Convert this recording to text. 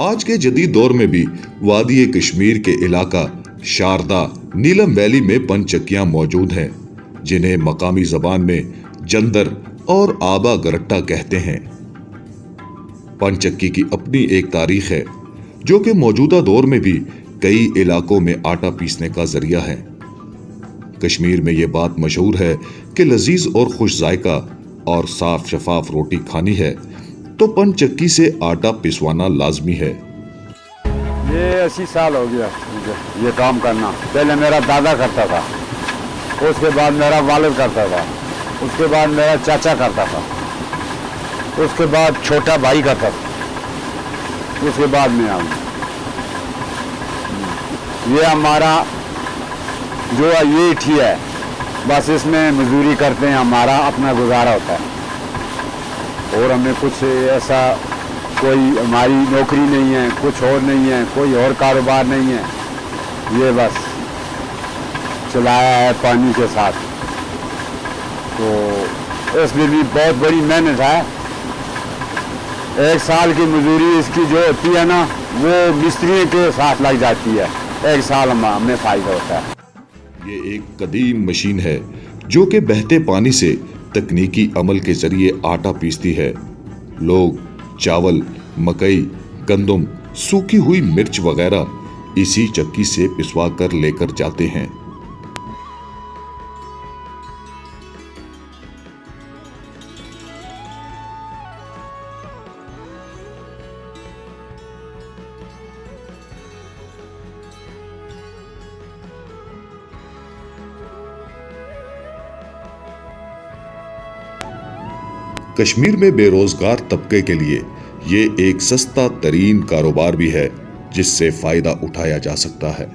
آج کے جدید دور میں بھی وادی کشمیر کے علاقہ شاردا نیلم ویلی میں پن چکیاں موجود ہیں، جنہیں مقامی زبان میں جندر اور آبا گرٹا کہتے ہیں۔ پن چکی کی اپنی ایک تاریخ ہے، جو کہ موجودہ دور میں بھی کئی علاقوں میں آٹا پیسنے کا ذریعہ ہے۔ کشمیر میں یہ بات مشہور ہے کہ لذیذ اور خوش ذائقہ اور صاف شفاف روٹی کھانی ہے تو پن چکی سے آٹا پسوانا لازمی ہے۔ یہ 80 سال ہو گیا مجھے یہ کام کرنا۔ پہلے میرا دادا کرتا تھا، اس کے بعد میرا والد کرتا تھا، اس کے بعد میرا چاچا کرتا تھا، اس کے بعد چھوٹا بھائی کرتا تھا، اس کے بعد میں آؤں۔ یہ ہمارا جو یہ ٹھی ہے، بس اس میں مزدوری کرتے ہیں، ہمارا اپنا گزارا ہوتا ہے، اور ہمیں کچھ ایسا کوئی ہماری نوکری نہیں ہے، کچھ اور نہیں ہے، کوئی اور کاروبار نہیں ہے، یہ بس چلایا ہے پانی کے ساتھ۔ تو اس میں بھی بہت بڑی محنت ہے۔ ایک سال کی مزدوری اس کی جو ہوتی ہے نا، وہ مستری کے ساتھ لگ جاتی ہے، ایک سال ہمیں فائدہ ہوتا ہے۔ یہ ایک قدیم مشین ہے جو کہ بہتے پانی سے تکنیکی عمل کے ذریعے آٹا پیستی ہے۔ لوگ چاول، مکئی، گندم، سوکھی ہوئی مرچ وغیرہ اسی چکی سے پسوا کر لے کر جاتے ہیں۔ کشمیر میں بے روزگار طبقے کے لیے یہ ایک سستا ترین کاروبار بھی ہے جس سے فائدہ اٹھایا جا سکتا ہے۔